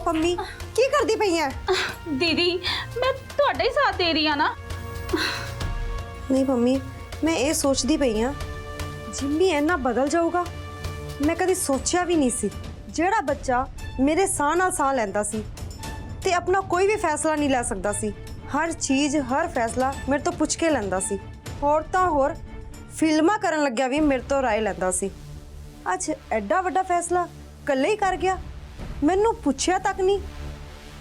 ਪੰਮੀ ਕੀ ਕਰਦੀ ਪਈ ਐ? दीदी मैं ਤੁਹਾਡਾ ਹੀ ਸਾਥ ਦੇ ਰਹੀ ਆ ਨਾ। ਨਹੀਂ ਪੰਮੀ, ਮੈਂ ਇਹ ਸੋਚਦੀ ਪਈ ਆ ਜਿੰਮੀ ਇੰਨਾ ਬਦਲ ਜਾਊਗਾ ਮੈਂ ਕਦੀ ਸੋਚਿਆ ਵੀ ਨਹੀਂ ਸੀ। ਜਿਹੜਾ ਬੱਚਾ ਮੇਰੇ ਸਾਹ ਨਾਲ ਸਾਹ ਲੈਂਦਾ ਸੀ ਤੇ ਆਪਣਾ ਕੋਈ ਵੀ ਫੈਸਲਾ ਨਹੀਂ ਲੈ ਸਕਦਾ ਸੀ, ਹਰ ਚੀਜ਼ ਹਰ ਫੈਸਲਾ ਮੇਰੇ ਤੋਂ ਪੁੱਛ ਕੇ ਲੈਂਦਾ ਸੀ, ਹੋਰ ਤਾਂ ਹੋਰ ਫਿਲਮਾਂ ਕਰਨ ਲੱਗਿਆ ਵੀ ਮੇਰੇ ਤੋਂ ਰਾਏ ਲੈਂਦਾ ਸੀ। ਅੱਜ ਐਡਾ ਵੱਡਾ ਫੈਸਲਾ ਇਕੱਲੇ ਹੀ ਕਰ ਗਿਆ, ਮੈਨੂੰ ਪੁੱਛਿਆ ਤੱਕ ਨਹੀਂ,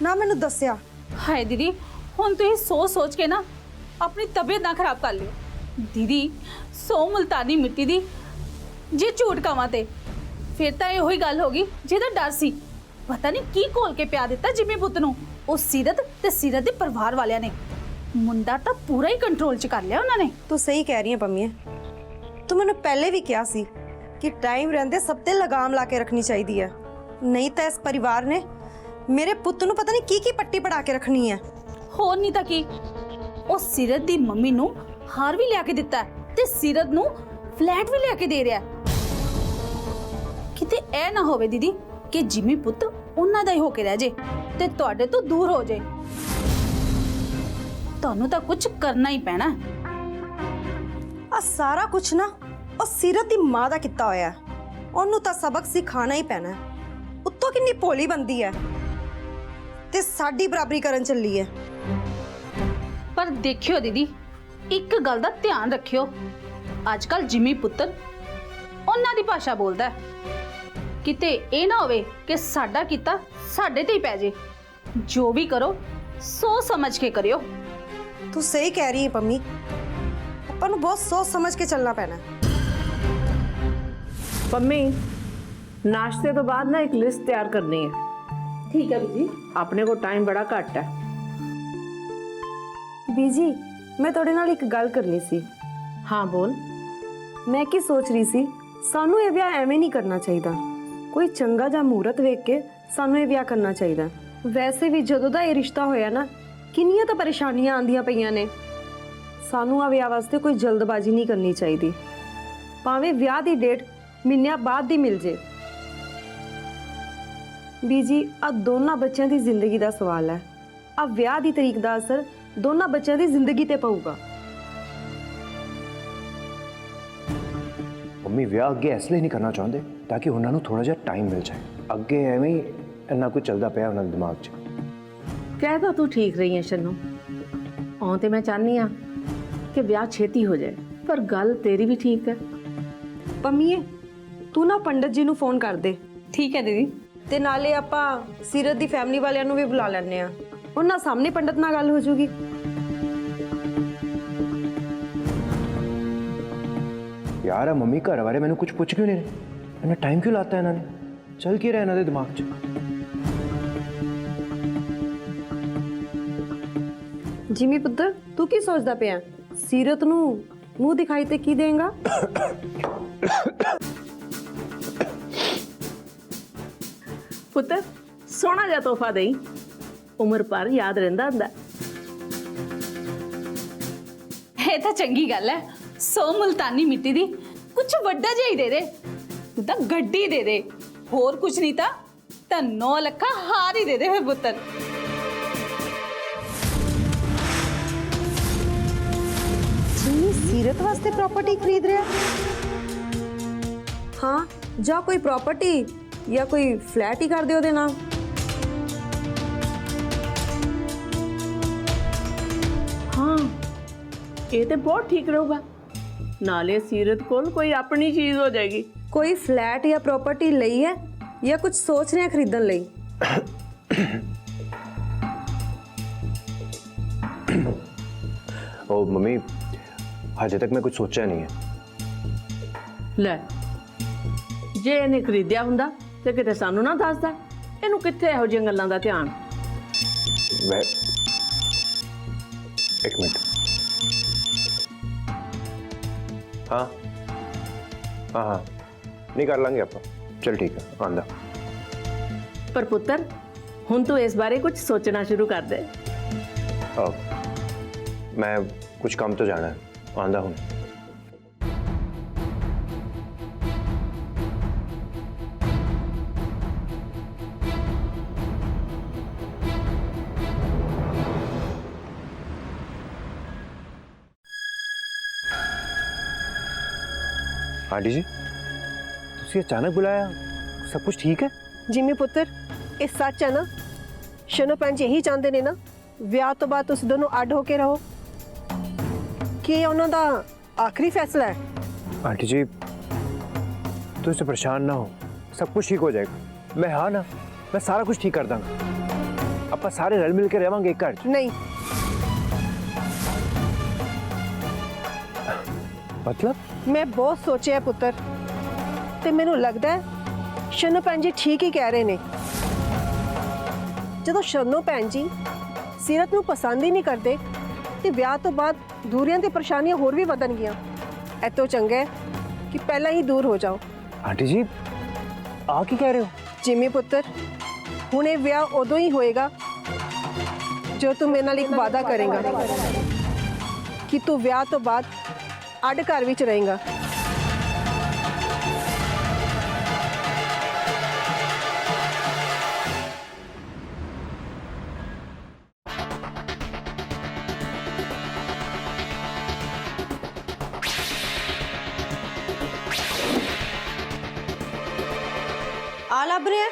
ਨਾ ਮੈਨੂੰ ਦੱਸਿਆ। ਹਾਏ ਦੀਦੀ ਹੁਣ ਤੁਸੀਂ ਸੋਚ ਕੇ ਨਾ ਆਪਣੀ ਤਬੀਅਤ ਨਾ ਖਰਾਬ ਕਰ ਲਿਓ। ਦੀਦੀ 100 ਮੁਲਤਾਨੀ ਮਿੱਟੀ ਦੀ ਜੇ ਝੂਠ ਕਵਾਂ ਤੇ ਫਿਰ ਤਾਂ ਇਹੋ ਹੀ ਗੱਲ ਹੋ ਗਈ ਜਿਹਦਾ ਡਰ ਸੀ। ਪਤਾ ਨਹੀਂ ਕੀ ਘੋਲ ਕੇ ਪਿਆ ਦਿੱਤਾ ਜਿਮੀ ਪੁੱਤ ਨੂੰ ਉਹ ਸੀਰਤ ਤੇ ਸੀਰਤ ਦੇ ਪਰਿਵਾਰ ਵਾਲਿਆਂ ਨੇ। ਮੁੰਡਾ ਤਾਂ ਪੂਰਾ ਹੀ ਕੰਟਰੋਲ 'ਚ ਕਰ ਲਿਆ ਉਹਨਾਂ ਨੇ। ਤੂੰ ਸਹੀ ਕਹਿ ਰਹੀ ਹੈ ਪੰਮੀ, ਤੂੰ ਮੈਨੂੰ ਪਹਿਲੇ ਵੀ ਕਿਹਾ ਸੀ ਕਿ ਟਾਈਮ ਰਹਿੰਦੇ ਸਭ ਤੇ ਲਗਾਮ ਲਾ ਕੇ ਰੱਖਣੀ ਚਾਹੀਦੀ ਹੈ, ਨਹੀਂ ਤਾਂ ਇਸ ਪਰਿਵਾਰ ਨੇ ਮੇਰੇ ਪੁੱਤ ਨੂੰ ਪਤਾ ਨਹੀਂ ਕੀ ਪੱਟੀ ਪੜਾ ਕੇ ਰੱਖਣੀ ਹੈ। ਹੋਰ ਨਹੀਂ ਤਾਂ ਕੀ, ਉਹ ਸੀਰਤ ਦੀ ਮੰਮੀ ਨੂੰ ਹਾਰ ਵੀ ਲਿਆ ਕੇ ਦਿੱਤਾ ਤੇ ਸੀਰਤ ਨੂੰ ਫਲੈਟ ਵੀ ਲਿਆ ਕੇ ਦੇ ਰਿਹਾ। ਕਿਤੇ ਇਹ ਨਾ ਹੋਵੇ ਦੀਦੀ ਕਿ ਜਿਮੀ ਪੁੱਤ ਉਹਨਾਂ ਦਾ ਹੀ ਹੋ ਕੇ ਰਹਿ ਜੇ ਤੇ ਤੁਹਾਡੇ ਤੋਂ ਦੂਰ ਹੋ ਜੇ। ਤੁਹਾਨੂੰ ਤਾਂ ਕੁਝ ਕਰਨਾ ਹੀ ਪੈਣਾ। ਆ ਸਾਰਾ ਕੁਝ ਨਾ ਉਹ ਸੀਰਤ ਦੀ ਮਾਂ ਦਾ ਕੀਤਾ ਹੋਇਆ ਹੈ, ਉਹਨੂੰ ਤਾਂ ਸਬਕ ਸਿਖਾਣਾ ਹੀ ਪੈਣਾ। ਉੱਤੋਂ ਕਿੰਨੀ ਭੋਲੀ ਬੰਦੀ ਹੈ ਤੇ ਸਾਡੀ ਬਰਾਬਰੀ ਕਰਨ ਚੱਲੀ ਹੈ। ਪਰ ਦੇਖਿਓ ਦੀਦੀ ਇੱਕ ਗੱਲ ਦਾ ਧਿਆਨ ਰੱਖਿਓ, ਅੱਜ ਕੱਲ ਜਿਮੀ ਪੁੱਤਰ ਉਹਨਾਂ ਦੀ ਭਾਸ਼ਾ ਬੋਲਦਾ ਹੈ। ਕਿਤੇ ਇਹ ਨਾ ਹੋਵੇ ਕਿ ਸਾਡਾ ਕੀਤਾ ਸਾਡੇ ਤੇ ਹੀ ਪੈ ਜੇ। ਜੋ ਵੀ ਕਰੋ ਸੋਚ ਸਮਝ ਕੇ ਕਰਿਓ। ਤੂੰ ਸਹੀ ਕਹਿ ਰਹੀ ਹੈ ਪੰਮੀ, ਆਪਾਂ ਨੂੰ ਬਹੁਤ ਸੋਚ ਸਮਝ ਕੇ ਚੱਲਣਾ ਪੈਣਾ। ਪੰਮੀ ਨਾਸ਼ਤੇ ਤੋਂ ਬਾਅਦ ਨਾ ਇੱਕ ਲਿਸਟ ਤਿਆਰ ਕਰਨੀ ਹੈ। ਠੀਕ ਹੈ ਜੀ। ਆਪਣੇ ਕੋਲ ਟਾਈਮ ਬੜਾ ਘੱਟ ਹੈ। ਬੀਜੀ ਮੈਂ ਤੁਹਾਡੇ ਨਾਲ ਇੱਕ ਗੱਲ ਕਰਨੀ ਸੀ। ਹਾਂ ਬੋਲ। ਮੈਂ ਕੀ ਸੋਚ ਰਹੀ ਸੀ, ਸਾਨੂੰ ਇਹ ਵਿਆਹ ਐਵੇਂ ਨਹੀਂ ਕਰਨਾ ਚਾਹੀਦਾ, ਕੋਈ ਚੰਗਾ ਜਿਹਾ ਮੂਹਰਤ ਵੇਖ ਕੇ ਸਾਨੂੰ ਇਹ ਵਿਆਹ ਕਰਨਾ ਚਾਹੀਦਾ। ਵੈਸੇ ਵੀ ਜਦੋਂ ਦਾ ਇਹ ਰਿਸ਼ਤਾ ਹੋਇਆ ਨਾ ਕਿੰਨੀਆਂ ਤਾਂ ਪਰੇਸ਼ਾਨੀਆਂ ਆਂਦੀਆਂ ਪਈਆਂ ਨੇ। ਸਾਨੂੰ ਆ ਵਿਆਹ ਵਾਸਤੇ ਕੋਈ ਜਲਦਬਾਜ਼ੀ ਨਹੀਂ ਕਰਨੀ ਚਾਹੀਦੀ, ਭਾਵੇਂ ਵਿਆਹ ਦੀ ਡੇਟ ਮਹੀਨਿਆਂ ਬਾਅਦ ਦੀ ਮਿਲ ਜੇ। ਬੀਜੀ ਆ ਦੋਨਾਂ ਬੱਚਿਆਂ ਦੀ ਜ਼ਿੰਦਗੀ ਦਾ ਸਵਾਲ ਹੈ, ਆ ਵਿਆਹ ਦੀ ਤਰੀਕ ਦਾ ਅਸਰ ਦੋਨਾਂ ਬੱਚਿਆਂ ਦੀ ਜ਼ਿੰਦਗੀ ਤੇ ਪਊਗਾ। ਮੰਮੀ ਵਿਆਹ ਅੱਗੇ ਇਸ ਲਈ ਨਹੀਂ ਕਰਨਾ ਚਾਹੁੰਦੇ ਤਾਂ ਕਿ ਉਹਨਾਂ ਨੂੰ ਥੋੜਾ ਜਿਹਾ ਟਾਈਮ ਮਿਲ ਜਾਏ। ਅੱਗੇ ਐਵੇਂ ਹੀ ਇੰਨਾ ਕੁਝ ਚੱਲਦਾ ਪਿਆ ਉਹਨਾਂ ਦੇ ਦਿਮਾਗ 'ਚ। ਕਹਿ ਤਾਂ ਤੂੰ ਠੀਕ ਰਹੀ ਹੈ ਸ਼ੰਨੂ, ਹਾਂ ਤੇ ਮੈਂ ਚਾਹਨੀ ਆ ਕਿ ਵਿਆਹ ਛੇਤੀ ਹੋ ਜਾਏ, ਪਰ ਗੱਲ ਤੇਰੀ ਵੀ ਠੀਕ ਹੈ। ਪੰਮੀਏ ਤੂੰ ਨਾ ਪੰਡਤ ਜੀ ਨੂੰ ਫੋਨ ਕਰ ਦੇ ਠੀਕ ਹੈ ਦੀਦੀ। ਤੇ ਨਾਲੇ ਆਪਾਂ ਸੀਰਤ ਦੀ ਫੈਮਿਲੀ ਵਾਲਿਆਂ ਨੂੰ ਵੀ ਬੁਲਾ ਲੈਣੇ ਆ, ਉਹਨਾਂ ਸਾਹਮਣੇ ਪੰਡਤ ਨਾਲ ਗੱਲ ਹੋ ਜੂਗੀ। ਯਾਰ ਆ ਮੰਮੀ ਘਰ ਬਾਰੇ ਮੈਨੂੰ ਕੁਝ ਪੁੱਛ ਕਿਉਂ ਨਹੀਂ ਰਹੇ? ਇੰਨਾ ਟਾਈਮ ਕਿਉਂ ਲਾਤਾ ਇਹਨਾਂ ਨੇ? ਚੱਲ ਕੀ ਰਿਹਾ ਇਹਨਾਂ ਦੇ ਦਿਮਾਗ 'ਚ? ਜਿਮੀ ਪੁੱਤਰ ਤੂੰ ਕੀ ਸੋਚਦਾ ਪਿਆ? ਸੀਰਤ ਨੂੰ ਮੂੰਹ ਦਿਖਾਈ ਤੇ ਕੀ ਦੇਂਗਾ? ਪੁੱਤਰ ਸੋਹਣਾ ਜਿਹਾ ਤੋਹਫਾ ਦੇਈ, ਉਮਰ ਭਰ ਯਾਦ ਰਹਿੰਦਾ ਹੁੰਦਾ। ਇਹ ਤਾਂ ਚੰਗੀ ਗੱਲ ਹੈ। 100 ਮੁਲਤਾਨੀ ਮਿੱਟੀ ਦੀ ਕੁਝ ਵੱਡਾ ਜਿਹਾ ਹੀ ਦੇ ਦੇ, ਤੂੰ ਤਾਂ ਗੱਡੀ ਦੇ ਦੇ, ਹੋਰ ਕੁਝ ਨਹੀਂ ਤਾਂ 9 ਲੱਖਾਂ ਹਾਰ ਹੀ ਦੇ ਦੇ ਫਿਰ ਪੁੱਤਰ। ਜਿਮੀ ਸੀਰਤ ਵਾਸਤੇ ਪ੍ਰਾਪਰਟੀ ਖਰੀਦ ਰਿਹਾ? ਹਾਂ ਜਾਂ ਕੋਈ ਪ੍ਰਾਪਰਟੀ ਜਾਂ ਕੋਈ ਫਲੈਟ ਹੀ ਕਰ ਦਿਓ ਉਹਦੇ ਨਾਲ। ਹਾਂ ਇਹ ਤੇ ਬਹੁਤ ਠੀਕ ਰਹੂਗਾ, ਨਾਲੇ ਸੀਰਤ ਕੋਲ ਕੋਈ ਆਪਣੀ ਚੀਜ਼ ਹੋ ਜਾਏਗੀ। ਕੋਈ ਫਲੈਟ ਜਾਂ ਪ੍ਰਾਪਰਟੀ ਲਈ ਹੈ ਜਾਂ ਕੁਝ ਸੋਚ ਰਹੇ ਖਰੀਦਣ ਲਈ? ਉਹ ਮੰਮੀ ਹਜੇ ਤੱਕ ਮੈਂ ਕੁਝ ਸੋਚਿਆ ਨਹੀਂ ਹੈ। ਲੈ ਜੇ ਇਹਨੇ ਖਰੀਦਿਆ ਹੁੰਦਾ ਤੇ ਕਿਤੇ ਸਾਨੂੰ ਨਾ ਦੱਸਦਾ, ਇਹਨੂੰ ਕਿੱਥੇ ਇਹੋ ਜਿਹੀਆਂ ਗੱਲਾਂ ਦਾ ਧਿਆਨ। ਇੱਕ ਮਿੰਟ। ਹਾਂ ਹਾਂ ਹਾਂ ਨਹੀਂ ਕਰ ਲਾਂਗੇ ਆਪਾਂ। ਚਲ ਠੀਕ ਹੈ ਆਂਦਾ। ਪਰ ਪੁੱਤਰ ਹੁਣ ਤੂੰ ਇਸ ਬਾਰੇ ਕੁਝ ਸੋਚਣਾ ਸ਼ੁਰੂ ਕਰ ਦੇ। ਮੈਂ ਕੁਝ ਕੰਮ ਤੋਂ ਜਾਣਾ ਹੈ, ਆਂਦਾ ਹੁਣ। आंटी जी तुसी अचानक बुलाया, सब कुछ ठीक है? जिमी पुत्र ਇਹ ਸੱਚ ਹੈ ਨਾ ਸ਼ਨੋ ਭੈਣ ਜੀ ਇਹੀ ਚਾਹੁੰਦੇ ਨੇ ਨਾ ਵਿਆਹ ਤੋਂ ਬਾਅਦ ਤੁਸੀਂ ਦੋਨੋਂ ਅੱਡ ਹੋ ਕੇ ਰਹੋ ਕੀ ਇਹ ਉਹਨਾਂ ਦਾ ਆਖਰੀ ਫੈਸਲਾ ਹੈ आंटी जी तुम इससे परेशान ना हो, सब कुछ ठीक हो जाएगा। मैं हाँ ना, मैं सारा कुछ ठीक कर दूंगा। ਆਪਾਂ ਸਾਰੇ रल मिल के रहेंगे एक घर। ਨਹੀਂ मतलब ਮੈਂ ਬਹੁਤ ਸੋਚਿਆ ਪੁੱਤਰ ਤੇ ਮੈਨੂੰ ਲੱਗਦਾ ਹੈ ਸ਼ਨੋ ਭੈਣ ਜੀ ਠੀਕ ਹੀ ਕਹਿ ਰਹੇ ਨੇ ਜਦੋਂ ਸ਼ਨੋ ਭੈਣ ਜੀ ਸੀਰਤ ਨੂੰ ਪਸੰਦ ਹੀ ਨਹੀਂ ਕਰਦੇ ਤੇ ਵਿਆਹ ਤੋਂ ਬਾਅਦ ਦੂਰੀਆਂ ਤੇ ਪਰੇਸ਼ਾਨੀਆਂ ਹੋਰ ਵੀ ਵਧਣਗੀਆਂ ਇਹ ਤੋਂ ਚੰਗਾ ਹੈ ਕਿ ਪਹਿਲਾਂ ਹੀ ਦੂਰ ਹੋ ਜਾਓ आंटी जी आ की कह रहे हो? ਜਿਮੀ ਪੁੱਤਰ ਹੁਣ ਇਹ ਵਿਆਹ ਉਦੋਂ ਹੀ ਹੋਏਗਾ ਜੋ ਤੂੰ ਮੇਰੇ ਨਾਲ ਇੱਕ ਵਾਅਦਾ ਕਰੇਗਾ ਕਿ ਤੂੰ ਵਿਆਹ ਤੋਂ ਬਾਅਦ ਅੱਡ ਘਰ ਵਿੱਚ ਰਹੇਗਾ ਆ ਲੱਭ ਰਿਹਾ?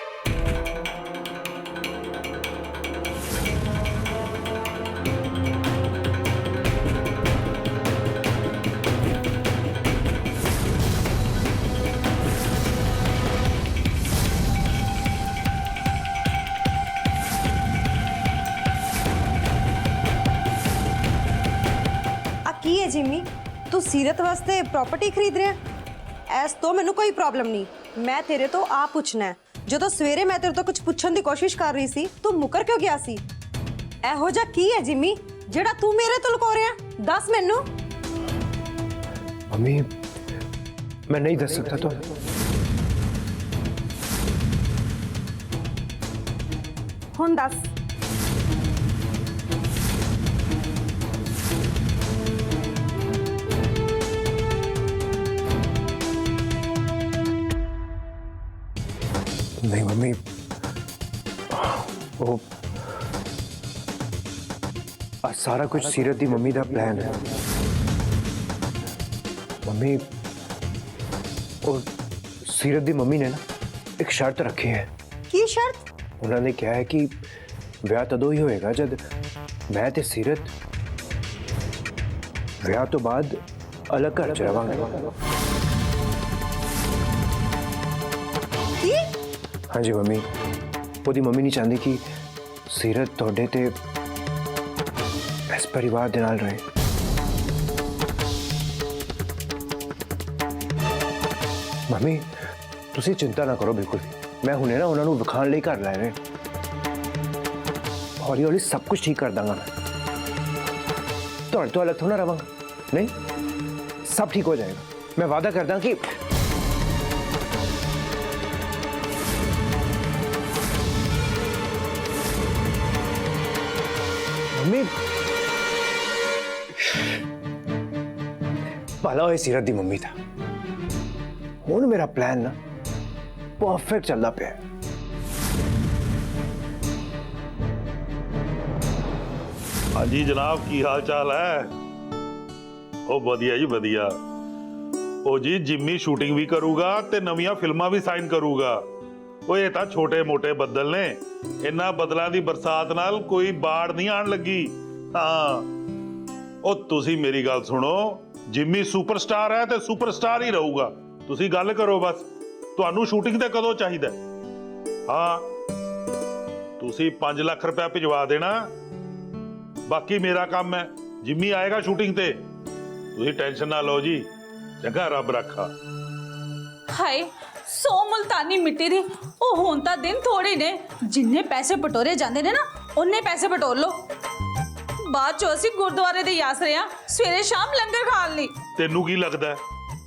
ਆ ਕੀ ਹੈ ਜਿਮੀ, ਤੂੰ ਸੀਰਤ ਵਾਸਤੇ ਪ੍ਰਾਪਰਟੀ ਖਰੀਦ ਰਿਹਾ? ਐਸ ਤੋਂ ਮੈਨੂੰ ਕੋਈ ਪ੍ਰੋਬਲਮ ਨਹੀਂ, ਮੈਂ ਤੇਰੇ ਤੋਂ ਆ ਪੁੱਛਣਾ ਹੈ। ਜਦੋਂ ਸਵੇਰੇ ਮੈਂ ਤੇਰੇ ਤੋਂ ਕੁਝ ਪੁੱਛਣ ਦੀ ਕੋਸ਼ਿਸ਼ ਕਰ ਰਹੀ ਸੀ ਤੂੰ ਮੁੱਕਰ ਕਿਉਂ ਗਿਆ ਸੀ? ਇਹੋ ਜਿਹਾ ਕੀ ਹੈ ਜਿਮੀ ਜਿਹੜਾ ਤੂੰ ਮੇਰੇ ਤੋਂ ਲੁਕੋ ਰਿਹਾ? ਦੱਸ ਮੈਨੂੰ। मम्मी मैं नहीं दस सकता तो। ਹੁਣ ਦੱਸ। नहीं मम्मी वो सारा कुछ सीरत दी मम्मी दा प्लान है। मम्मी और सीरत दी मम्मी ने ना एक शर्त रखी है। ਕੀ ਸ਼ਰਤ? उन्होंने कहा है कि विआह तदों ही होएगा जब मैं ते सीरत विआह तो बाद अलग घर च रवांगे। ਕੀ? हाँ जी मम्मी, ओदी मम्मी नहीं चाहती कि सीरत तोड़े ते इस परिवार दे नाल रहे। मम्मी तुसी चिंता ना करो बिल्कुल, मैं हुणे ना उन्होंने विखाण लिए घर लाए ने, हौली हौली सब कुछ ठीक कर दांगा मैं। तुहाडे तो अलग थोड़ा रवांगा, नहीं सब ठीक हो जाएगा। मैं वादा करदा कि मम्मी भला होए सीरत दी मम्मी था, हुण मेरा प्लान ना परफेक्ट चलदा पिया। हाँ जी जनाब की हाल चाल है? ओ वधिया जी वधिया। ओ जी जिम्मी शूटिंग भी करूगा ते नवीं फिल्मां भी साइन करूगा। ओ ये तां छोटे मोटे बदल ने, इन्ना बदलां दी बरसात नाल कोई बाढ़ नहीं आण लगी। हाँ ओ तुसी मेरी गल सुनो, जिम्मी सुपरस्टार है ते सुपरस्टार ही रहूगा। तुसी गल करो बस, तुहानू शूटिंग ते कदों चाहीदा? हाँ तुसी 5 लाख रुपया भिजवा देना, बाकी मेरा काम है। जिम्मी आएगा शूटिंग ते, तुसी टेंशन ना लो जी। चंगा रब रखा। ਹਾਏ 100 ਮੁਲਤਾਨੀ ਮਿੱਟੀ ਦੀ ਉਹ ਹੁਣ ਤਾਂ ਦਿਨ ਥੋੜੇ ਨੇ, ਜਿੰਨੇ ਪੈਸੇ ਪਟੋਰੇ ਜਾਂਦੇ ਨੇ ਨਾ ਉਹਨੇ ਪੈਸੇ ਪਟੋਰ ਲੋ। ਬਾਅਦ ਚ ਅਸੀਂ ਗੁਰਦੁਆਰੇ ਦੇ ਆਸਰੇ ਆ ਸਵੇਰੇ ਸ਼ਾਮ ਲੰਗਰ ਖਾਣ ਲਈ। ਤੈਨੂੰ ਕੀ ਲੱਗਦਾ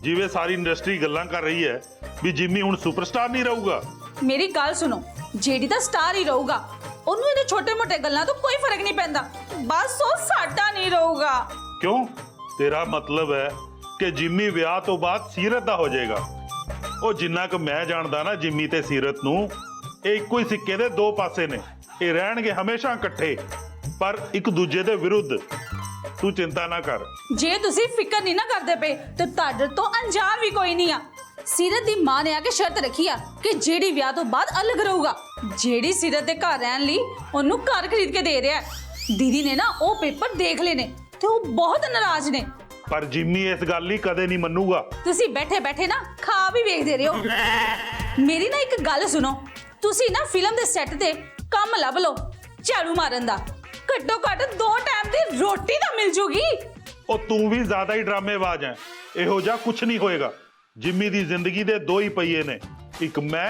ਜਿਵੇਂ ਸਾਰੀ ਇੰਡਸਟਰੀ ਗੱਲਾਂ ਕਰ ਰਹੀ ਹੈ ਵੀ ਜਿੰਮੀ ਹੁਣ ਸੁਪਰਸਟਾਰ ਨਹੀਂ ਰਹੂਗਾ? ਮੇਰੀ ਗੱਲ ਸੁਣੋ, ਜਿਹੜੀ ਤਾਂ ਸਟਾਰ ਹੀ ਰਹੂਗਾ, ਉਹਨੂੰ ਇਹਦੇ ਛੋਟੇ ਮੋਟੇ ਗੱਲਾਂ ਤੋਂ ਕੋਈ ਫਰਕ ਨਹੀਂ ਪੈਂਦਾ, ਬਸ ਉਹ ਸਾਡਾ ਨਹੀਂ ਰਹੂਗਾ। ਕਿਉਂ? ਤੇਰਾ ਮਤਲਬ ਹੈ ਕਿ ਜਿੰਮੀ ਵਿਆਹ ਤੋਂ ਬਾਅਦ ਸੀਰਤ ਦਾ ਹੋ ਜਾਏਗਾ। ਉਹ ਜਿੰਨਾ ਕੁ ਮੈਂ ਜਾਣਦਾ ਨਾ ਜਿੰਮੀ ਤੇ ਸੀਰਤ ਨੂੰ, ਇਹ ਇੱਕੋ ਹੀ ਸਿੱਕੇ ਦੇ ਦੋ ਪਾਸੇ ਨੇ। ਇਹ ਰਹਿਣਗੇ ਹਮੇਸ਼ਾ ਇਕੱਠੇ, ਪਰ ਇੱਕ ਦੂਜੇ ਦੇ ਵਿਰੁੱਧ। ਤੂੰ ਚਿੰਤਾ ਨਾ ਕਰ। ਜੇ ਤੁਸੀਂ ਫਿਕਰ ਨਹੀਂ ਨਾ ਕਰਦੇ ਪਏ ਤੇ ਤੁਹਾਡੇ ਤੋਂ ਅਣਜਾਣ ਵੀ ਕੋਈ ਨਹੀਂ ਆ। ਸੀਰਤ ਦੀ ਮਾਂ ਨੇ ਆ ਕੇ ਸ਼ਰਤ ਰੱਖੀ ਆ ਕਿ ਜਿਹੜੀ ਵਿਆਹ ਤੋਂ ਬਾਅਦ ਅਲੱਗ ਰਹੂਗਾ। ਜਿਹੜੀ ਸੀਰਤ ਦੇ ਘਰ ਰਹਿਣ ਲਈ ਉਹਨੂੰ ਘਰ ਖਰੀਦ ਕੇ ਦੇ ਰਿਹਾ ਹੈ। ਦੀਦੀ ਨੇ ਨਾ ਉਹ ਪੇਪਰ ਦੇਖ ਲਏ ਨੇ ਤੇ ਉਹ ਬਹੁਤ ਨਾਰਾਜ਼ ਨੇ। ਪਰ ਜਿੰਮੀ ਇਸ ਗੱਲ ਲਈ ਕਦੇ ਨਹੀਂ ਮੰਨੂਗਾ। ਤੁਸੀਂ ਬੈਠੇ ਬੈਠੇ ਨਾ ਖਾ ਵੀ ਵੇਖਦੇ ਰਹੋ। ਮੇਰੀ ਨਾ ਇੱਕ ਗੱਲ ਸੁਣੋ, ਤੁਸੀਂ ਨਾ ਫਿਲਮ ਦੇ ਸੈੱਟ ਤੇ ਕੰਮ ਲੱਭ ਲਓ ਝਾੜੂ ਮਾਰਨ ਦਾ। ਘੱਟੋ ਘੱਟ 2 ਟਾਈਮ ਦੀ ਰੋਟੀ ਤਾਂ ਮਿਲ ਜੂਗੀ। ਉਹ ਤੂੰ ਵੀ ਜ਼ਿਆਦਾ ਹੀ ਡਰਾਮੇਬਾਜ਼ ਹੈ। ਇਹੋ ਜਿਹਾ ਕੁਝ ਨਹੀਂ ਹੋਏਗਾ। ਜਿੰਮੀ ਦੀ ਜ਼ਿੰਦਗੀ ਦੇ 2 ਹੀ ਪਹੀਏ ਨੇ, ਇੱਕ ਮੈਂ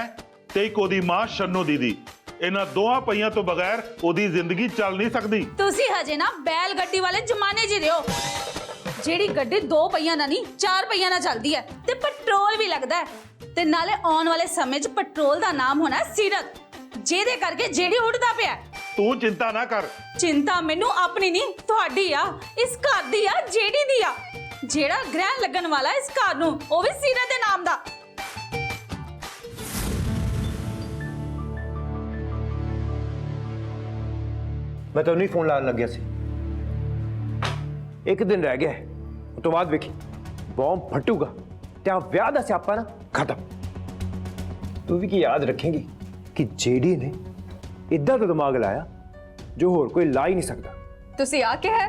ਤੇ ਇੱਕ ਉਹਦੀ ਮਾਂ ਸ਼ੰਨੋ ਦੀਦੀ। ਇਹਨਾਂ ਦੋਹਾਂ ਪਹੀਆਂ ਤੋਂ ਬਗੈਰ ਉਹਦੀ ਜ਼ਿੰਦਗੀ ਚੱਲ ਨਹੀਂ ਸਕਦੀ। ਤੁਸੀਂ ਹਜੇ ਨਾ ਬੈਲ ਗੱਡੀ ਵਾਲੇ ਜ਼ਮਾਨੇ 'ਚ ਰਹੋ, ਜਿਹੜੀ ਗੱਡੀ 2 ਪਹੀਆਂ ਨਾਲ ਨਹੀਂ 4 ਪਹੀਆਂ ਨਾਲ ਚੱਲਦੀ ਹੈ ਤੇ ਪੈਟਰੋਲ ਵੀ ਲੱਗਦਾ ਹੈ। ਤੇ ਨਾਲੇ ਆਉਣ ਵਾਲੇ ਸਮੇਂ 'ਚ ਪੈਟਰੋਲ ਦਾ ਨਾਮ ਹੋਣਾ ਸੀਰਤ, ਜਿਹਦੇ ਕਰਕੇ ਜਿਹੜੀ ਉੱਡਦਾ ਪਿਆ। ਤੂੰ ਚਿੰਤਾ ਨਾ ਕਰ। ਚਿੰਤਾ ਮੈਨੂੰ ਆਪਣੀ ਨਹੀਂ ਤੁਹਾਡੀ ਆ, ਇਸ ਘਰ ਦੀ ਆ, ਜਿਹੜੀ ਦੀ ਆ। ਜਿਹੜਾ ਗ੍ਰਹਿ ਲੱਗਣ ਵਾਲਾ ਇਸ ਘਰ ਨੂੰ, ਉਹ ਵੀ ਸੀਰਤ ਦੇ ਨਾਮ ਦਾ। ਮੈਂ ਤੁਹਾਨੂੰ ਹੀ ਫੋਨ ਲਾਉਣ ਲੱਗਿਆ ਸੀ। ਇੱਕ ਦਿਨ ਰਹਿ ਗਿਆ ਹੈ, ਉਸ ਤੋਂ ਬਾਅਦ ਵੇਖੀ ਬੌਂਬ ਫਟੂਗਾ ਤੇ ਆ ਵਿਆਹ ਦਾ ਸਿਆਪਾ ਨਾ ਖਤਮ। ਤੂੰ ਵੀ ਕੀ ਯਾਦ ਰੱਖੇਂਗੀ ਕਿ ਜੇਡੀ ਨੇ ਇਦਾਂ ਦਾ ਦਿਮਾਗ ਲਾਇਆ ਜੋ ਹੋਰ ਕੋਈ ਲਾ ਹੀ ਨਹੀਂ ਸਕਦਾ। ਤੁਸੀਂ ਆ ਕਿਹਾ ਹੈ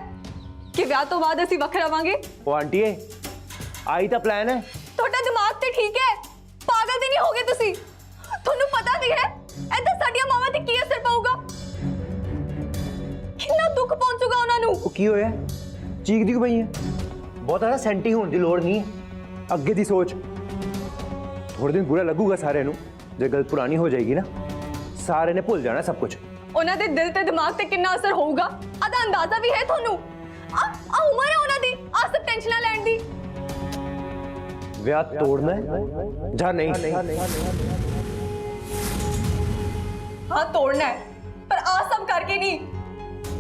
ਕਿ ਵਿਆਹ ਤੋਂ ਬਾਅਦ ਅਸੀਂ ਵੱਖ ਰਵਾਂਗੇ? ਉਹ ਆਂਟੀਏ, ਆਈ ਤਾਂ ਪਲਾਨ ਹੈ। ਤੁਹਾਡਾ ਦਿਮਾਗ ਤੇ ਠੀਕ ਹੈ? ਪਾਗਲ ਤੇ ਨਹੀਂ ਹੋ ਗਏ ਤੁਸੀਂ? ਤੁਹਾਨੂੰ ਪਤਾ ਵੀ ਹੈ ਏਦਾਂ ਸਾਡੀਆਂ ਮਾਵਾਂ ਤੇ ਕੀ ਅਸਰ ਪਊਗਾ? ਕਿੰਨਾ ਦੁੱਖ ਪਹੁੰਚੂਗਾ ਉਹਨਾਂ ਨੂੰ। ਉਹ ਕੀ ਹੋਇਆ? ਚੀਕਦੀ ਕਿਉਂ ਪਈ ਹੈ? ਬਹੁਤਾ ਨਾ ਸੈਂਟੀ ਹੋਣ ਦੀ ਲੋੜ ਨਹੀਂ ਹੈ। ਅੱਗੇ ਦੀ ਸੋਚ। ਥੋੜੇ ਦਿਨ ਬੁਰਾ ਲੱਗੂਗਾ ਸਾਰਿਆਂ ਨੂੰ, ਜੇ ਗੱਲ ਪੁਰਾਣੀ ਹੋ ਜਾਏਗੀ ਨਾ ਸਾਰੇ ਨੇ ਭੁੱਲ ਜਾਣਾ ਸਭ ਕੁਝ। ਉਹਨਾਂ ਦੇ ਦਿਲ ਤੇ ਦਿਮਾਗ ਤੇ ਕਿੰਨਾ ਅਸਰ ਹੋਊਗਾ ਆਦਾ ਅੰਦਾਜ਼ਾ ਵੀ ਹੈ ਤੁਹਾਨੂੰ? ਆ ਉਮਰ ਹੈ ਉਹਨਾਂ ਦੀ ਆ ਸਭ ਟੈਨਸ਼ਨਾਂ ਲੈਣ ਦੀ। ਵਿਆਹ ਤੋੜਨਾ ਹੈ ਜਾਂ ਨਹੀਂ? ਹਾਂ ਤੋੜਨਾ ਹੈ, ਪਰ ਆ ਸਭ ਕਰਕੇ ਨਹੀਂ।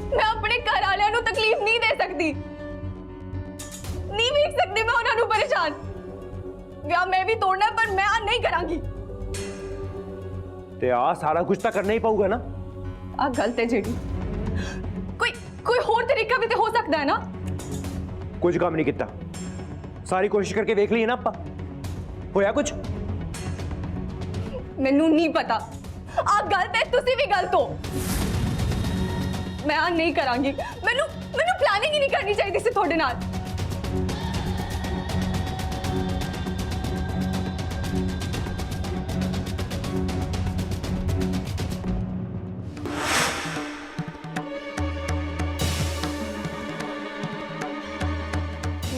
ਮੈਂ ਆਪਣੇ ਘਰ ਵਾਲਿਆਂ ਨੂੰ ਤਕਲੀਫ ਨਹੀਂ ਦੇ ਸਕਦੀ, ਨਹੀਂ ਵੇਖ ਸਕਦੀ ਮੈਂ ਉਹਨਾਂ ਨੂੰ ਪਰੇਸ਼ਾਨ। ਵਿਆਹ ਮੈਂ ਵੀ ਤੋੜਨਾ ਹੈ, ਪਰ ਮੈਂ ਆ ਨਹੀਂ ਕਰਾਂਗੀ। ਤੇ ਆ ਸਾਰਾ ਕੁਝ ਤਾਂ ਕਰਨਾ ਹੀ ਪਊਗਾ ਨਾ। ਆ ਗਲਤ ਹੈ ਜਿਹੜੀ। ਕੋਈ ਹੋਰ ਤਰੀਕਾ ਵੀ ਤੇ ਹੋ ਸਕਦਾ ਹੈ ਨਾ। ਕੁਝ ਕੰਮ ਨਹੀਂ ਕੀਤਾ, ਸਾਰੀ ਕੋਸ਼ਿਸ਼ ਕਰਕੇ ਵੇਖ ਲਈ ਨਾ ਆਪਾਂ। ਹੋਇਆ ਕੁਝ? ਮੈਨੂੰ ਨਹੀਂ ਪਤਾ। ਆ ਗਲਤ ਹੈ, ਤੁਸੀਂ ਵੀ ਗਲਤ ਹੋ। ਮੈਂ ਆ ਨਹੀਂ ਕਰਾਂਗੀ। ਮੈਨੂੰ ਪਲਾਨਿੰਗ ਹੀ ਨਹੀਂ ਕਰਨੀ ਚਾਹੀਦੀ ਸੀ ਤੁਹਾਡੇ ਨਾਲ।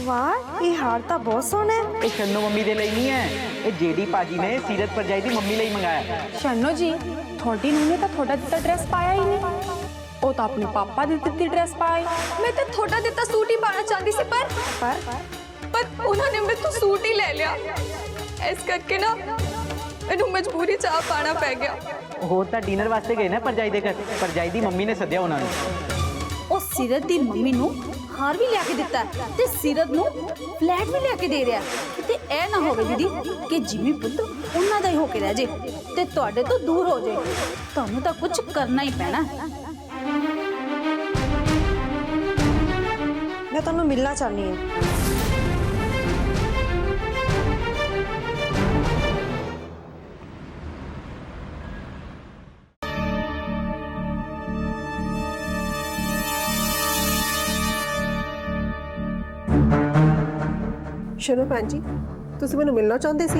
ਵਾਹ, ਇਹ ਹਾਰ ਤਾਂ ਬਹੁਤ ਸੋਹਣਾ ਹੈ। ਇਹ ਸ਼ੰਨੂ ਮੰਮੀ ਦੇ ਲਈ ਨਹੀਂ ਹੈ, ਇਹ ਜੇਡੀ ਪਾਜੀ ਨੇ ਸੀਰਤ ਪਰਜਾਈ ਦੀ ਮੰਮੀ ਲਈ ਮੰਗਾਇਆ। ਸ਼ੰਨੋ ਜੀ, ਤੁਹਾਡੀ ਨੂੰਹ ਨੇ ਤਾਂ ਤੁਹਾਡਾ ਦਿੱਤਾ ਡਰੈਸ ਪਾਇਆ ਹੀ ਨਹੀਂ। ਉਹ ਤਾਂ ਆਪਣੇ ਪਾਪਾ ਦੀ ਦਿੱਤੀ ਡਰੈਸ ਪਾਈ। ਮੈਂ ਤਾਂ ਤੁਹਾਡਾ ਦਿੱਤਾ ਸੂਟ ਹੀ ਪਾਣਾ ਚਾਹੁੰਦੀ ਸੀ, ਪਰ ਉਹਨਾਂ ਨੇ ਮੇਰੇ ਤੋਂ ਸੂਟ ਹੀ ਲੈ ਲਿਆ। ਇਸ ਕਰਕੇ ਨਾ ਮੈਨੂੰ ਮਜਬੂਰੀ 'ਚ ਆ ਪਾਣਾ ਪੈ ਗਿਆ। ਹੋਰ ਤਾਂ ਡਿਨਰ ਵਾਸਤੇ ਗਏ ਨਾ ਪਰਜਾਈ ਦੇ ਘਰ, ਪਰਜਾਈ ਦੀ ਮੰਮੀ ਨੇ ਸੱਦਿਆ ਉਹਨਾਂ ਨੂੰ। ਉਹ ਸੀਰਤ ਦੀ ਮੰਮੀ ਨੂੰ ਹਾਰ ਵੀ ਲਿਆ ਕੇ ਦਿੱਤਾ ਤੇ ਸੀਰਤ ਨੂੰ ਫਲੈਟ ਵੀ ਲਿਆ ਕੇ ਦੇ ਰਿਹਾ। ਕਿਤੇ ਇਹ ਨਾ ਹੋਵੇ ਦੀਦੀ ਕਿ ਜਿਮੀ ਪੁੱਤ ਉਹਨਾਂ ਦਾ ਹੀ ਹੋ ਕੇ ਰਹਿ ਜੇ ਤੇ ਤੁਹਾਡੇ ਤੋਂ ਦੂਰ ਹੋ ਜਾਏ। ਤੁਹਾਨੂੰ ਤਾਂ ਕੁਝ ਕਰਨਾ ਹੀ ਪੈਣਾ। ਮੈਂ ਤੁਹਾਨੂੰ ਮਿਲਣਾ ਚਾਹਨੀ ਹਾਂ। ਸ਼ਨੋ ਭੈਣ ਜੀ, ਤੁਸੀਂ ਮੈਨੂੰ ਮਿਲਣਾ ਚਾਹੁੰਦੇ ਸੀ?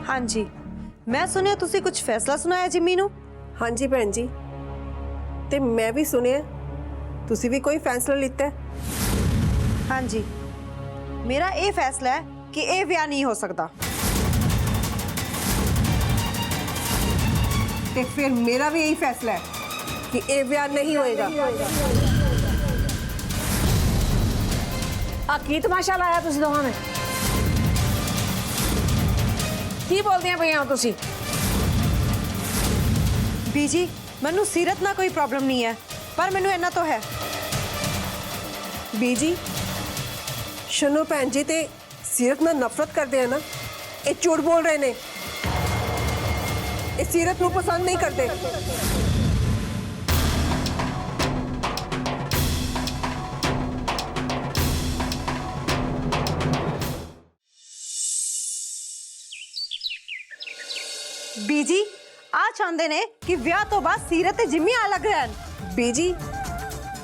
ਹਾਂਜੀ, ਮੈਂ ਸੁਣਿਆ ਤੁਸੀਂ ਕੁਝ ਫੈਸਲਾ ਸੁਣਾਇਆ ਜਿੰਮੀ ਨੂੰ। ਹਾਂਜੀ ਭੈਣ ਜੀ, ਤੇ ਮੈਂ ਵੀ ਸੁਣਿਆ ਤੁਸੀਂ ਵੀ ਕੋਈ ਫੈਸਲਾ ਲਿੱਤਾ ਹੈ। ਹਾਂਜੀ, ਮੇਰਾ ਇਹ ਫੈਸਲਾ ਹੈ ਕਿ ਇਹ ਵਿਆਹ ਨਹੀਂ ਹੋ ਸਕਦਾ। ਤੇ ਫਿਰ ਮੇਰਾ ਵੀ ਇਹੀ ਫੈਸਲਾ ਹੈ ਕਿ ਇਹ ਵਿਆਹ ਨਹੀਂ ਹੋਏਗਾ। ਆ ਕੀ ਤਮਾਸ਼ਾ ਲਾਇਆ ਤੁਸੀਂ ਦੋਹਾਂ ਨੇ? ਕੀ ਬੋਲਦੀਆਂ ਪਈਆਂ ਹੋ ਤੁਸੀਂ? ਬੀਜੀ, ਮੈਨੂੰ ਸੀਰਤ ਨਾਲ ਕੋਈ ਪ੍ਰੋਬਲਮ ਨਹੀਂ ਹੈ, ਪਰ ਮੈਨੂੰ ਇਹਨਾਂ ਤੋਂ ਹੈ। ਬੀਜੀ, ਸ਼ਨੋ ਭੈਣ ਜੀ ਤੇ ਸੀਰਤ ਨਾਲ ਨਫ਼ਰਤ ਕਰਦੇ ਆ ਨਾ, ਇਹ ਝੂਠ ਬੋਲ ਰਹੇ ਨੇ। ਇਹ ਸੀਰਤ ਨੂੰ ਪਸੰਦ ਨਹੀਂ ਕਰਦੇ। ਬੀਜੀ ਆ ਚਾਹੁੰਦੇ ਨੇ ਕਿ ਵਿਆਹ ਤੋਂ ਬਾਅਦ ਸੀਰਤ ਤੇ ਜਿੰਮੀ ਅਲੱਗ ਰਹਿਣ। ਬੀਜੀ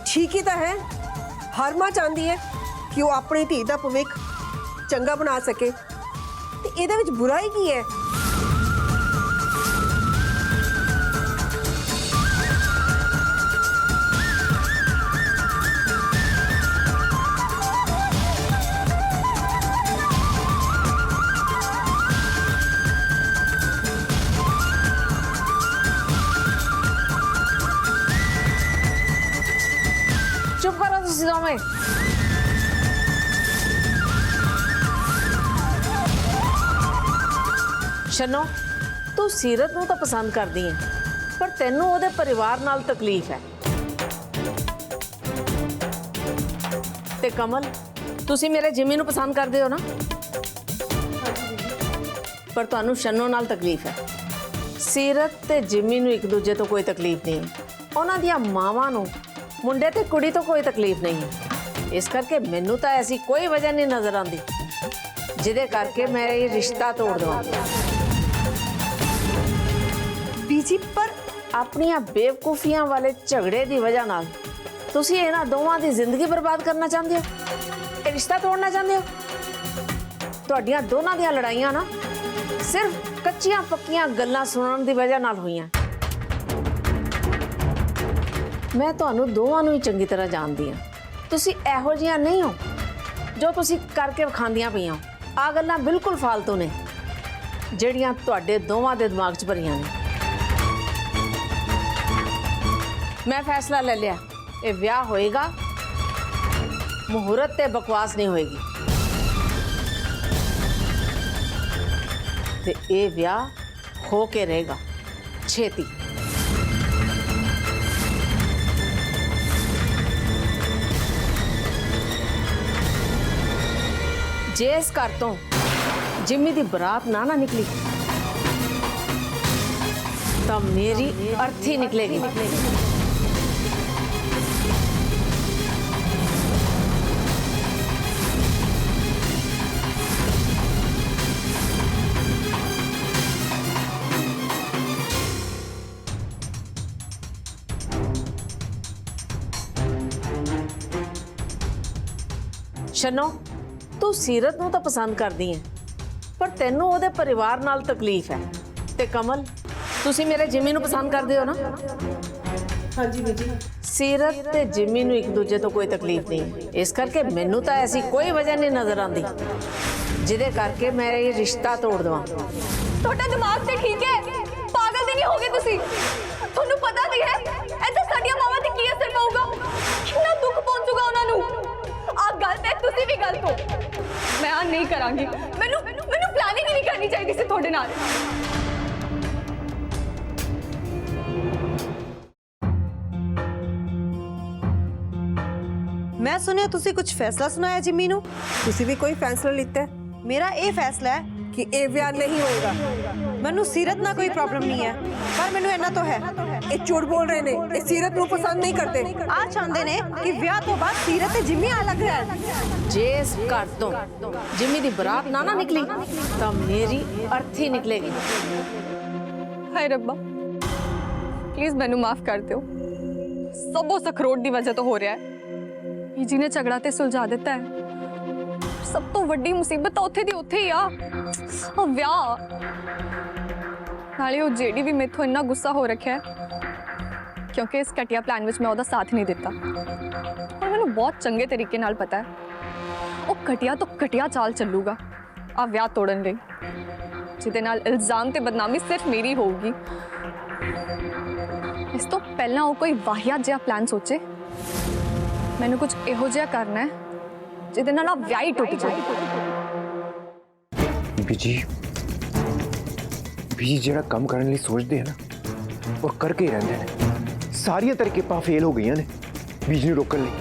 ਠੀਕ ਹੀ ਤਾਂ ਹੈ, ਹਰ ਮਾਂ ਚਾਹੁੰਦੀ ਹੈ ਕਿ ਉਹ ਆਪਣੀ ਧੀ ਦਾ ਭਵਿੱਖ ਚੰਗਾ ਬਣਾ ਸਕੇ, ਤੇ ਇਹਦੇ ਵਿੱਚ ਬੁਰਾਈ ਕੀ ਹੈ? ਚੁੱਪ ਕਰੋ ਤੁਸੀਂ ਦੋਵੇਂ। ਸ਼ਨੋ, ਤੂੰ ਸੀਰਤ ਨੂੰ ਤਾਂ ਪਸੰਦ ਕਰਦੀ ਹੈ, ਪਰ ਤੈਨੂੰ ਉਹਦੇ ਪਰਿਵਾਰ ਨਾਲ ਤਕਲੀਫ ਹੈ। ਤੇ ਕਮਲ, ਤੁਸੀਂ ਮੇਰੇ ਜਿਮੀ ਨੂੰ ਪਸੰਦ ਕਰਦੇ ਹੋ ਨਾ? ਪਰ ਤੁਹਾਨੂੰ ਸ਼ਨੋ ਨਾਲ ਤਕਲੀਫ ਹੈ। ਸੀਰਤ ਤੇ ਜਿਮੀ ਨੂੰ ਇੱਕ ਦੂਜੇ ਤੋਂ ਕੋਈ ਤਕਲੀਫ ਨਹੀਂ ਹੈ। ਉਹਨਾਂ ਦੀਆਂ ਮਾਵਾਂ ਨੂੰ ਮੁੰਡੇ ਤੇ ਕੁੜੀ ਤੋਂ ਕੋਈ ਤਕਲੀਫ ਨਹੀਂ ਹੈ। ਇਸ ਕਰਕੇ ਮੈਨੂੰ ਤਾਂ ਐਸੀ ਕੋਈ ਵਜ੍ਹਾ ਨਹੀਂ ਨਜ਼ਰ ਆਉਂਦੀ ਜਿਹਦੇ ਕਰਕੇ ਮੈਂ ਇਹ ਰਿਸ਼ਤਾ ਤੋੜ ਦਵਾਂ। ਬੀਜੀ ਪਰ ਆਪਣੀਆਂ ਬੇਵਕੂਫੀਆਂ ਵਾਲੇ ਝਗੜੇ ਦੀ ਵਜ੍ਹਾ ਨਾਲ ਤੁਸੀਂ ਇਹਨਾਂ ਦੋਵਾਂ ਦੀ ਜ਼ਿੰਦਗੀ ਬਰਬਾਦ ਕਰਨਾ ਚਾਹੁੰਦੇ ਹੋ, ਇਹ ਰਿਸ਼ਤਾ ਤੋੜਨਾ ਚਾਹੁੰਦੇ ਹੋ। ਤੁਹਾਡੀਆਂ ਦੋਨਾਂ ਦੀਆਂ ਲੜਾਈਆਂ ਨਾ ਸਿਰਫ ਕੱਚੀਆਂ ਪੱਕੀਆਂ ਗੱਲਾਂ ਸੁਣਨ ਦੀ ਵਜ੍ਹਾ ਨਾਲ ਹੋਈਆਂ। ਮੈਂ ਤੁਹਾਨੂੰ ਦੋਵਾਂ ਨੂੰ ਹੀ ਚੰਗੀ ਤਰ੍ਹਾਂ ਜਾਣਦੀ ਹਾਂ। ਤੁਸੀਂ ਇਹੋ ਜਿਹੀਆਂ ਨਹੀਂ ਹੋ ਜੋ ਤੁਸੀਂ ਕਰਕੇ ਵਿਖਾਉਂਦੀਆਂ ਪਈਆਂ। ਆ ਗੱਲਾਂ ਬਿਲਕੁਲ ਫਾਲਤੂ ਨੇ ਜਿਹੜੀਆਂ ਤੁਹਾਡੇ ਦੋਵਾਂ ਦੇ ਦਿਮਾਗ 'ਚ ਭਰੀਆਂ ਨੇ। ਮੈਂ ਫੈਸਲਾ ਲੈ ਲਿਆ, ਇਹ ਵਿਆਹ ਹੋਏਗਾ, ਮੁਹੂਰਤ ਤੇ ਬਕਵਾਸ ਨਹੀਂ ਹੋਏਗੀ। ਤੇ ਇਹ ਵਿਆਹ ਹੋ ਕੇ ਰਹੇਗਾ ਛੇਤੀ। ਜੇ ਇਸ ਘਰ ਤੋਂ ਜਿੰਮੀ ਦੀ ਬਰਾਤ ਨਾ ਨਿਕਲੀ ਤਾਂ ਮੇਰੀ ਅਰਥੀ ਨਿਕਲੇਗੀ। ਸ਼ਨੋ, ਤੂੰ ਸੀਰਤ ਨੂੰ ਤਾਂ ਪਸੰਦ ਕਰਦੀ ਹੈ, ਪਰ ਤੈਨੂੰ ਉਹਦੇ ਪਰਿਵਾਰ ਨਾਲ ਤਕਲੀਫ ਹੈ। ਤੇ ਕਮਲ, ਤੁਸੀਂ ਮੇਰੇ ਜਿਮੀ ਨੂੰ ਪਸੰਦ ਕਰਦੇ ਹੋ ਨਾ? ਹਾਂਜੀ ਬੀਜੀ। ਸੀਰਤ ਤੇ ਜਿਮੀ ਨੂੰ ਇੱਕ ਦੂਜੇ ਤੋਂ ਕੋਈ ਤਕਲੀਫ ਨਹੀਂ। ਇਸ ਕਰਕੇ ਮੈਨੂੰ ਤਾਂ ਐਸੀ ਕੋਈ ਵਜ੍ਹਾ ਨਹੀਂ ਨਜ਼ਰ ਆਉਂਦੀ ਜਿਹਦੇ ਕਰਕੇ ਮੈਂ ਇਹ ਰਿਸ਼ਤਾ ਤੋੜ ਦਵਾਂ। ਤੁਹਾਡਾ ਦਿਮਾਗ ਤੇ ਠੀਕ ਹੈ? ਪਾਗਲ ਤੇ ਨਹੀਂ ਹੋਗੇ ਤੁਸੀਂ? ਤੁਹਾਨੂੰ ਪਤਾ ਨਹੀਂ ਹੈ ਇੱਥੇ ਸਾਡੀਆਂ ਮਾਵਾਂ ਤੇ ਕੀ ਅਸਰ ਪਊਗਾ, ਕਿੰਨਾ ਦੁੱਖ ਪਹੁੰਚੂਗਾ ਉਹਨਾਂ ਨੂੰ। ਆ ਗਲਤ ਹੈ, ਤੁਸੀਂ ਵੀ ਗਲਤ ਹੋ। ਮੈਂ ਆ ਨਹੀਂ ਕਰਾਂਗੀ। ਮੈਨੂੰ ਪਲਾਨਿੰਗ ਹੀ ਨਹੀਂ ਕਰਨੀ ਚਾਹੀਦੀ ਸੀ ਤੁਹਾਡੇ ਨਾਲ। ਮੈਂ ਸੁਣਿਆ ਤੁਸੀਂ ਕੁਝ ਫੈਸਲਾ ਸੁਣਾਇਆ ਜਿੰਮੀ ਨੂੰ। ਤੁਸੀਂ ਵੀ ਕੋਈ ਫੈਸਲਾ ਲਿੱਤਾ ਹੈ ਮੇਰਾ ਇਹ ਫੈਸਲਾ ਹੈ ਕਿ ਇਹ ਵਿਆਹ ਨਹੀਂ ਹੋਏਗਾ? ਮੈਨੂੰ ਸੀਰਤ ਨਾਲ ਕੋਈ ਪ੍ਰੋਬਲਮ ਨਹੀਂ ਹੈ, ਪਰ ਮੈਨੂੰ ਇਹਨਾਂ ਤੋਂ ਹੈ। ਇਹ ਝੂਠ ਬੋਲ ਰਹੇ ਨੇ, ਇਹ ਸੀਰਤ ਨੂੰ ਪਸੰਦ ਨਹੀਂ ਕਰਦੇ। ਆ ਚਾਹੁੰਦੇ ਨੇ ਕਿ ਵਿਆਹ ਤੋਂ ਬਾਅਦ ਸੀਰਤ ਤੇ ਜਿੰਮੀ ਅਲੱਗ ਰਹਿਣ। ਜੇ ਇਸ ਘਰ ਤੋਂ ਜਿੰਮੀ ਦੀ ਬਰਾਤ ਨਾ ਨਿਕਲੀ ਤਾਂ ਮੇਰੀ ਅਰਥੀ ਨਿਕਲੇਗੀ। ਹਾਏ ਰੱਬਾ, ਪਲੀਜ਼ ਮੈਨੂੰ ਮਾਫ ਕਰ ਦਿਓ। ਸਭ ਉਸ ਅਖਰੋਟ ਦੀ ਵਜ੍ਹਾ ਤੋਂ ਹੋ ਰਿਹਾ ਹੈ। ਬੀਜੀ ਨੇ ਝਗੜਾ ਤੇ ਸੁਲਝਾ ਦਿੱਤਾ ਹੈ। ਸਭ ਤੋਂ ਵੱਡੀ ਮੁਸੀਬਤ ਤਾਂ ਉੱਥੇ ਦੀ ਉੱਥੇ ਹੀ ਆ, ਉਹ ਵਿਆਹ। ਨਾਲੇ ਉਹ ਜਿਹੜੀ ਵੀ ਮੈਥੋਂ ਇੰਨਾ ਗੁੱਸਾ ਹੋ ਰੱਖਿਆ ਹੈ ਕਿਉਂਕਿ ਇਸ ਘਟੀਆ ਪਲਾਨ ਵਿੱਚ ਮੈਂ ਉਹਦਾ ਸਾਥ ਨਹੀਂ ਦਿੱਤਾ। ਪਰ ਮੈਨੂੰ ਬਹੁਤ ਚੰਗੇ ਤਰੀਕੇ ਨਾਲ ਪਤਾ ਹੈ ਉਹ ਘਟੀਆ ਤੋਂ ਘਟੀਆ ਚਾਲ ਚੱਲੂਗਾ ਆ ਵਿਆਹ ਤੋੜਨ ਲਈ, ਜਿਹਦੇ ਨਾਲ ਇਲਜ਼ਾਮ ਤੇ ਬਦਨਾਮੀ ਸਿਰਫ ਮੇਰੀ ਹੋਊਗੀ। ਇਸ ਤੋਂ ਪਹਿਲਾਂ ਉਹ ਕੋਈ ਵਾਹਿਆਤ ਜਿਹਾ ਪਲਾਨ ਸੋਚੇ। ਮੈਨੂੰ ਕੁਝ ਇਹੋ ਜਿਹਾ ਕਰਨਾ ਹੈ ਜਿਹਦੇ ਨਾਲ ਆ ਵਿਆਹ ਹੀ ਟੁੱਟ ਜਾਏ। ਬੀਜੀ ਜਿਹੜਾ ਕੰਮ ਕਰਨ ਲਈ ਸੋਚਦੇ ਹਨ ਨਾ, ਉਹ ਕਰਕੇ ਹੀ ਰਹਿੰਦੇ ਨੇ। ਸਾਰੀਆਂ ਤਰਕੀਬਾਂ ਫੇਲ ਹੋ ਗਈਆਂ ਨੇ ਬੀਜੀ ਨੂੰ ਰੋਕਣ ਲਈ।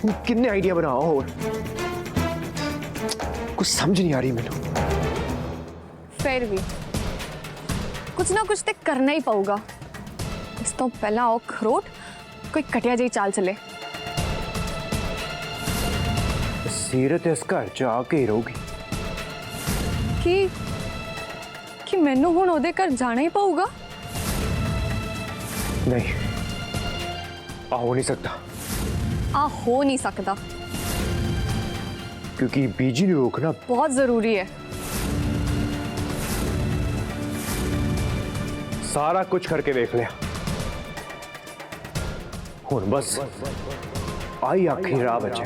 ਹੁਣ ਕਿੰਨੇ ਆਈਡੀਆ ਬਣਾਓ, ਹੋਰ ਕੁਝ ਸਮਝ ਨਹੀਂ ਆ ਰਹੀ ਮੈਨੂੰ। ਫਿਰ ਵੀ ਕੁਝ ਨਾ ਕੁਝ ਤੇ ਕਰਨਾ ਹੀ ਪਊਗਾ। ਇਸ ਤੋਂ ਪਹਿਲਾਂ ਉਹ ਖਰੋਟ ਕੋਈ ਘਟਿਆ ਜਿਹੀ ਚਾਲ ਚੱਲੇ। ਸੀਰਤ ਇਸ ਘਰ ਚ ਆ ਕੇ ਰਹੂਗੀ। ਕਿ ਮੈਨੂੰ ਹੁਣ ਉਹਦੇ ਘਰ ਜਾਣਾ ਹੀ ਪਊਗਾ। नहीं हो नहीं सकता, ਆ ਹੋ ਨਹੀਂ ਸਕਦਾ, क्योंकि बीजी ने रोकना बहुत ज़रूरी है। सारा कुछ करके देख लिया, हुण बस आई आखिरी राह बचे।